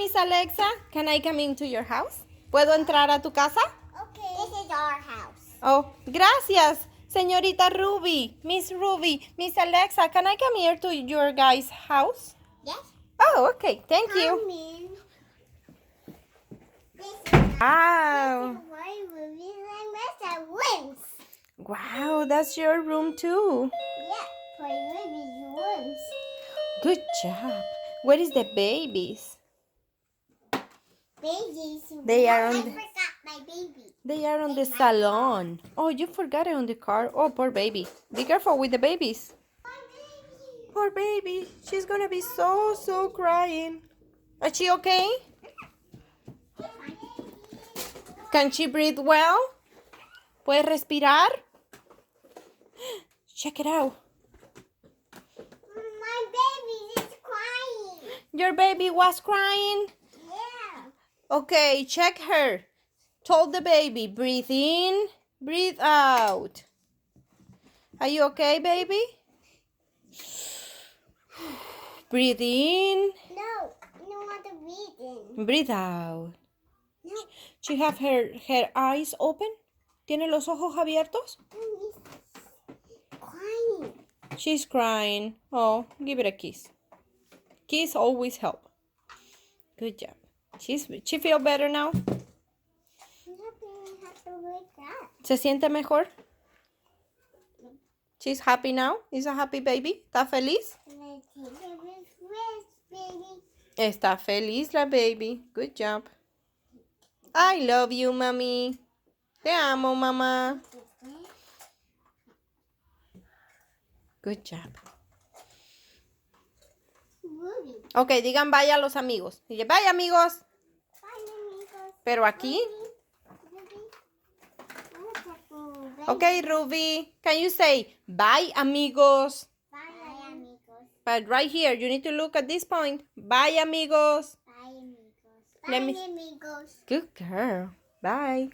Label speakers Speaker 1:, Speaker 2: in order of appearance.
Speaker 1: Miss Alexa. Can I come into your house? ¿Puedo entrar a tu casa?
Speaker 2: Okay. This is our house.
Speaker 1: Oh, gracias. Señorita Ruby, Miss Alexa, can I come here to your guys' house?
Speaker 2: Yes.
Speaker 1: Oh, okay. Thank
Speaker 2: Come
Speaker 1: you.
Speaker 2: in. This is
Speaker 1: Wow.
Speaker 2: why movies and wings.
Speaker 1: Wow, that's your room too.
Speaker 2: Yeah, for movies wings.
Speaker 1: Good job. Where is the babies?
Speaker 2: Babies.
Speaker 1: They are
Speaker 2: I
Speaker 1: on the,
Speaker 2: forgot my baby.
Speaker 1: they are on the salon. Oh, you forgot it on the car. Oh, poor baby. Be careful with the babies.
Speaker 2: My baby.
Speaker 1: Poor baby. She's gonna be so crying. Is she okay? Can she breathe well? ¿Puede respirar? Check it out.
Speaker 2: My baby is crying.
Speaker 1: Your baby was crying?
Speaker 2: Yeah.
Speaker 1: Okay, check her. Told the baby, breathe in, breathe out. Are you okay, baby? Breathe in,
Speaker 2: No, I don't want to breathe in.
Speaker 1: breathe out.
Speaker 2: No.
Speaker 1: She have her eyes open? ¿Tiene los ojos abiertos?
Speaker 2: Crying.
Speaker 1: She's crying. Oh, give it a kiss. Kiss always help. Good job. She feel better now?
Speaker 2: I'm have to wake up.
Speaker 1: ¿Se siente mejor? She's happy now? Is a happy baby? ¿Está feliz?
Speaker 2: Baby.
Speaker 1: Está feliz la baby. Good job. I love you, mami. Te amo, mamá. Good job.
Speaker 2: Ruby.
Speaker 1: Ok, digan vaya a los amigos. Dile, bye, amigos.
Speaker 2: Bye, amigos.
Speaker 1: Pero aquí. Ok, Ruby. Can you say bye, amigos?
Speaker 2: Bye, amigos.
Speaker 1: But right here, you need to look at this point. Bye, amigos.
Speaker 2: Bye, amigos.
Speaker 1: Let
Speaker 2: Bye,
Speaker 1: me-
Speaker 2: amigos.
Speaker 1: Good girl. Bye.